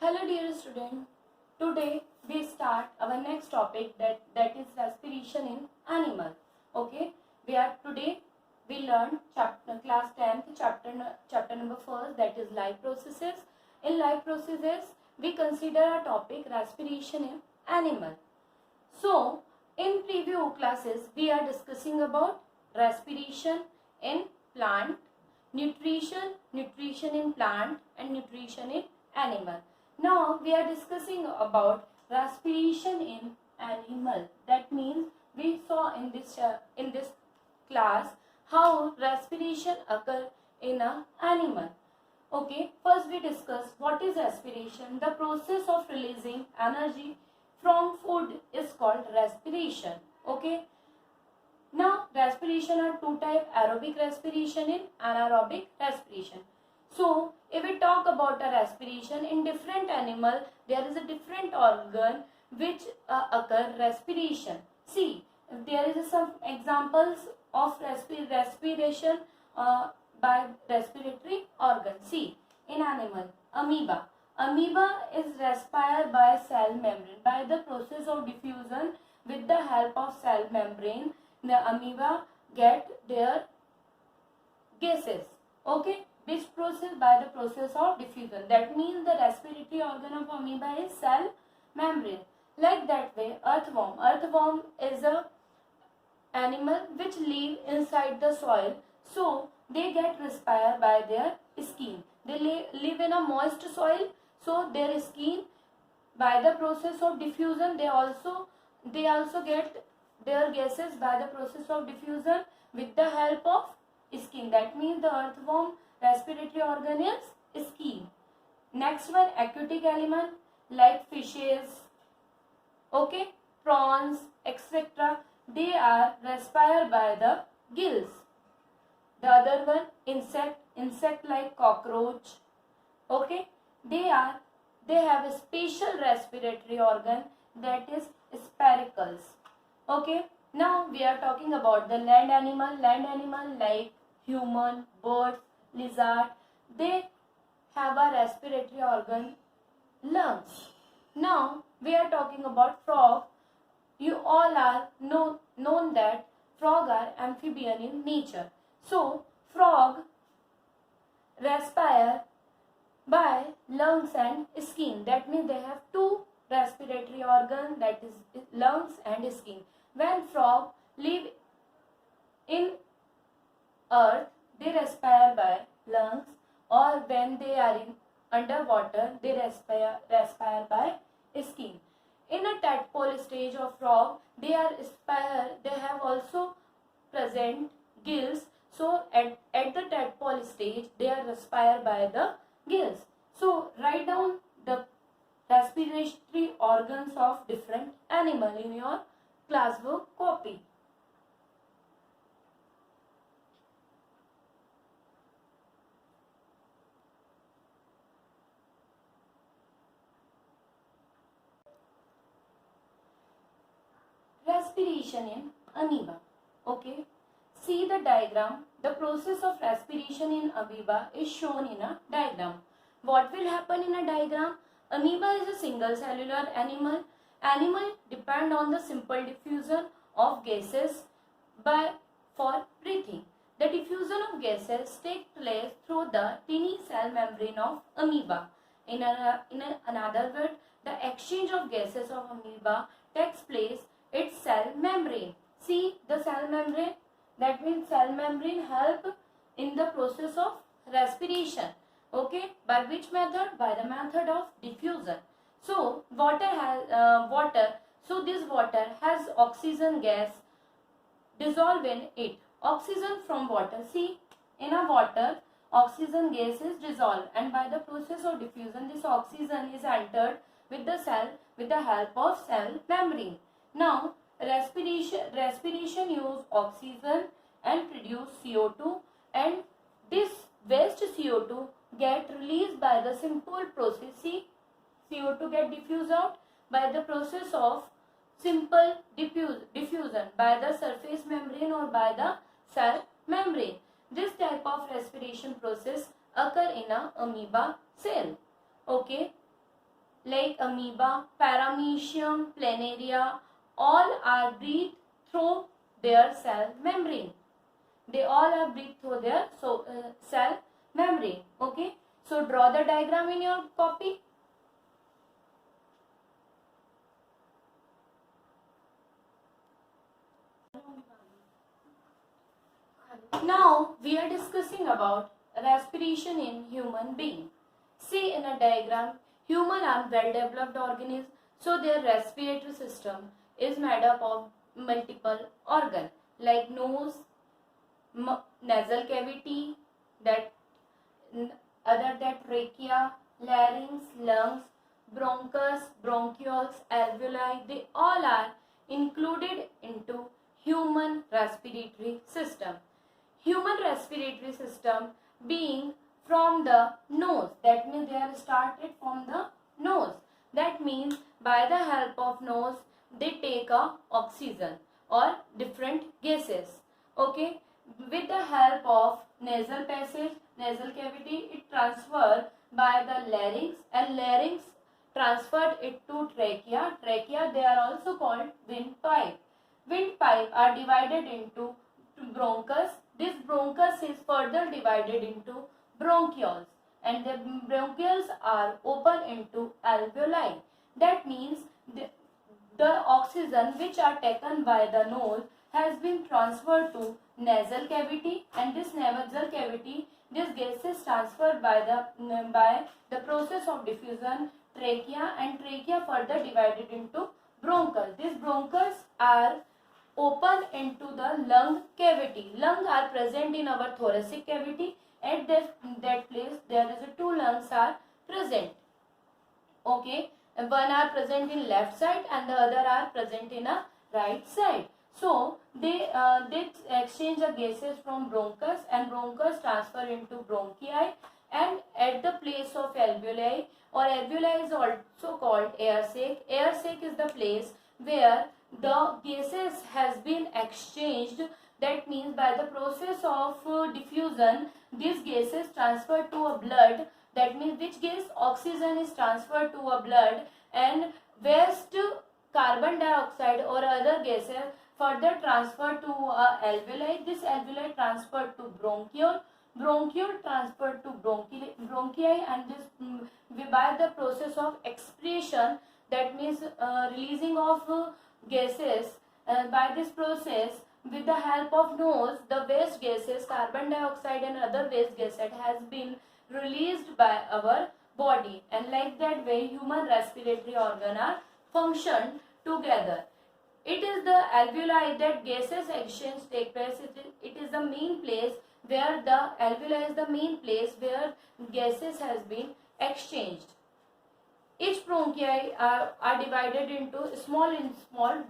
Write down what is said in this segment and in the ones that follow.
Hello dear student. Today we start our next topic that is respiration in animal. Okay, we learn chapter class 10th chapter number 1st, that is life processes. In life processes we consider a topic respiration in animal. So in preview classes we are discussing about respiration in plant, nutrition in plant and nutrition in animal. Now we are discussing about respiration in animal. That means we saw in this class how respiration occur in a animal. Okay, first we discuss what is respiration. The process of releasing energy from food is called respiration. Okay, now respiration are two type: aerobic respiration and anaerobic respiration. So if we talk about a respiration in different animal, there is a different organ which occur respiration. See, there is some examples of respiration by respiratory organ. See, in animal, amoeba. Amoeba is respired by cell membrane. By the process of diffusion with the help of cell membrane, the amoeba get their gases. Okay, which process? By the process of diffusion. That means the respiratory organ of amoeba is cell membrane. Like that way, earthworm. Earthworm is a animal which live inside the soil, so they get respired by their skin. They live in a moist soil, so their skin, by the process of diffusion, they also get their gases by the process of diffusion with the help of skin. That means the earthworm respiratory organ is skin. Next one, aquatic element like fishes, okay, prawns, etc. They are respired by the gills. The other one, insect like cockroach, okay, they have a special respiratory organ, that is spiracles. Okay, now we are talking about the land animal. Land animal like human, birds, lizard, they have a respiratory organ, lungs. Now we are talking about frog. You all are known that frog are amphibian in nature. So frog respire by lungs and skin. That means they have two respiratory organs, that is lungs and skin. When frog live in earth, they respire by lungs, or when they are in underwater, they respire by skin. In a tadpole stage of frog, they have also present gills. So at the tadpole stage, they are respired by the gills. So write down the respiratory organs of different animal in your classbook copy. Respiration in amoeba. Okay, see the diagram. The process of respiration in amoeba is shown in a diagram. What will happen in a diagram? Amoeba is a single cellular animal. Animal depend on the simple diffusion of gases for breathing. The diffusion of gases take place through the tiny cell membrane of amoeba. In another word, the exchange of gases of amoeba takes place its cell membrane. See the cell membrane. That means cell membrane help in the process of respiration. Okay, by which method? By the method of diffusion. So water has water. So this water has oxygen gas dissolved in it. Oxygen from water. See, in a water, oxygen gas is dissolved, and by the process of diffusion, this oxygen is entered with the cell with the help of cell membrane. Now, respiration use oxygen and produce CO2, and this waste CO2 get released by the simple process. See, CO2 get diffused out by the process of simple diffusion by the surface membrane or by the cell membrane. This type of respiration process occur in a amoeba cell. Okay. like amoeba, paramecium, planaria, all are breathed through their cell membrane. They all are breathed through their cell membrane. Okay, so draw the diagram in your copy. Now we are discussing about respiration in human being. See in a diagram, human are well-developed organisms, so their respiratory system is made up of multiple organs like nose, nasal cavity, that other that trachea, larynx, lungs, bronchus, bronchioles, alveoli. They all are included into human respiratory system. Human respiratory system being from the nose, that means they are started from the nose. That means by the help of nose they take a oxygen or different gases. Okay, with the help of nasal passage, nasal cavity, it transferred by the larynx, and larynx transferred it to trachea. Trachea, they are also called windpipe. Windpipe are divided into bronchus. This bronchus is further divided into bronchioles, and the bronchioles are open into alveoli. That means the oxygen which are taken by the nose has been transferred to nasal cavity, and this nasal cavity, this gas is transferred by the process of diffusion trachea, and trachea further divided into bronchus. These bronchus are open into the lung cavity. Lungs are present in our thoracic cavity. At that place there is two lungs are present. Okay, one are present in left side and the other are present in a right side. So they exchange the gases from bronchus, and bronchus transfer into bronchi, and at the place of alveoli, or alveoli is also called air sac. Air sac is the place where the gases has been exchanged. That means by the process of diffusion, these gases transferred to a blood. That means which gas? Oxygen is transferred to a blood, and waste carbon dioxide or other gases further transferred to alveoli. This alveoli transferred to bronchiole, bronchiole transferred to bronchi, and this by the process of expiration, that means releasing of gases, by this process with the help of nose, the waste gases, carbon dioxide and other waste gases has been released by our body, and like that way human respiratory organ are functioned together. It is the alveoli that gases exchange take place. It is the main place where the alveoli is the main place where gases has been exchanged. Each bronchi are divided into small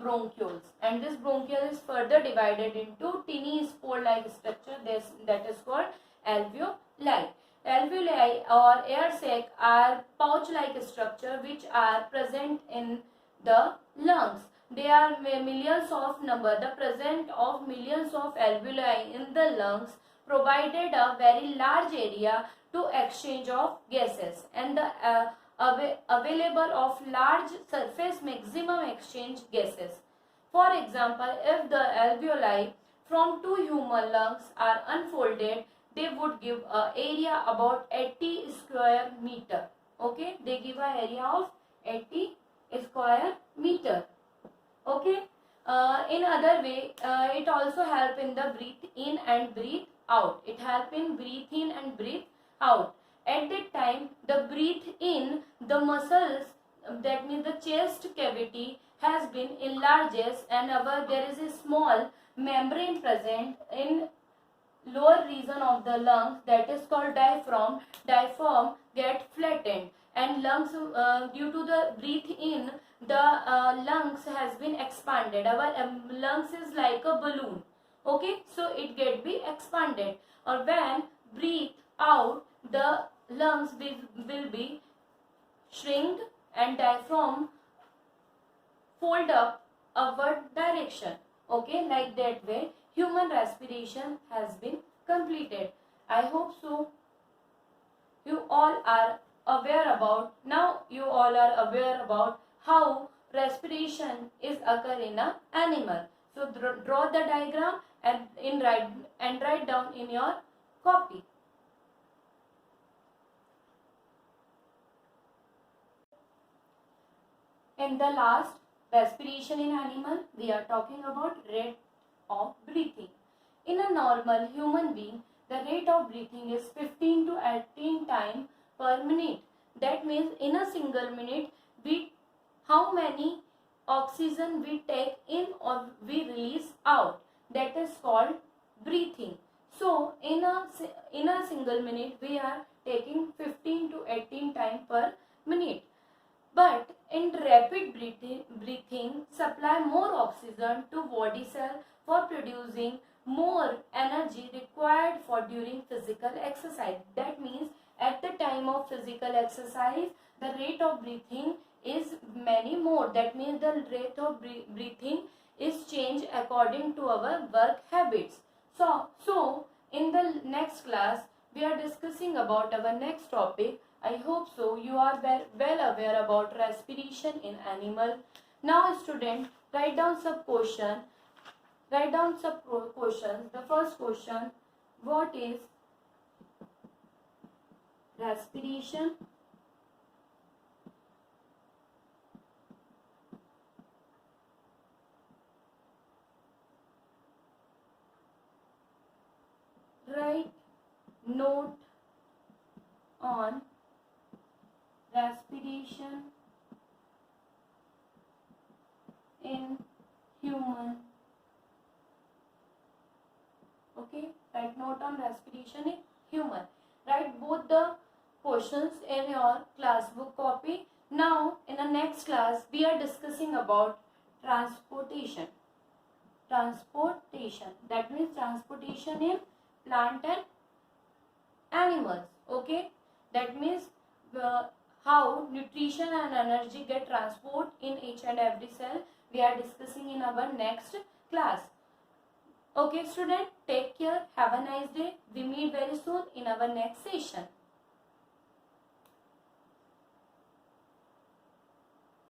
bronchioles, and this bronchiole is further divided into tiny spore-like structure that is called alveoli. Alveoli or air sac are pouch-like structure which are present in the lungs. They are millions of number. The presence of millions of alveoli in the lungs provided a very large area to exchange of gases, and the available of large surface maximum exchange gases. For example, if the alveoli from two human lungs are unfolded, they would give an area about 80 square meter. Okay, they give an area of 80 square meter. Okay, in other way, it also help in the breathe in and breathe out. It help in breathe in and breathe out. At that time, the breathe in, the muscles, that means the chest cavity has been enlarges, and there is a small membrane present in lower region of the lungs, that is called diaphragm. Diaphragm get flattened, and lungs due to the breathe in, the lungs has been expanded. Our lungs is like a balloon. Okay, so it get be expanded, or when breathe out, the lungs will be shrinked and diaphragm fold up upward direction. Okay, like that way human respiration has been completed. I hope so you all are aware about, now you all are aware about how respiration is occur in a animal. So draw the diagram and write down in your copy. In the last respiration in animal, we are talking about rate of breathing. In a normal human being, the rate of breathing is 15 to 18 times per minute. That means in a single minute, how many oxygen we take in or we release out. That is called breathing. So in a single minute, we are taking 15 to 18 times per minute. But in rapid breathing supply more oxygen to body cell for producing more energy required for during physical exercise. That means at the time of physical exercise, the rate of breathing is many more. That means the rate of breathing is changed according to our work habits. So in the next class, we are discussing about our next topic. I hope so you are well aware about respiration in animal. Now student, write down some questions. The first question, what is respiration? Write note on respiration in human. Okay, write note on respiration in human. Write both the questions in your class book copy. Now in the next class we are discussing about transportation. That means transportation in plant and animals. Okay, that means how nutrition and energy get transport in each and every cell. We are discussing in our next class. Okay student, take care, have a nice day. We meet very soon in our next session.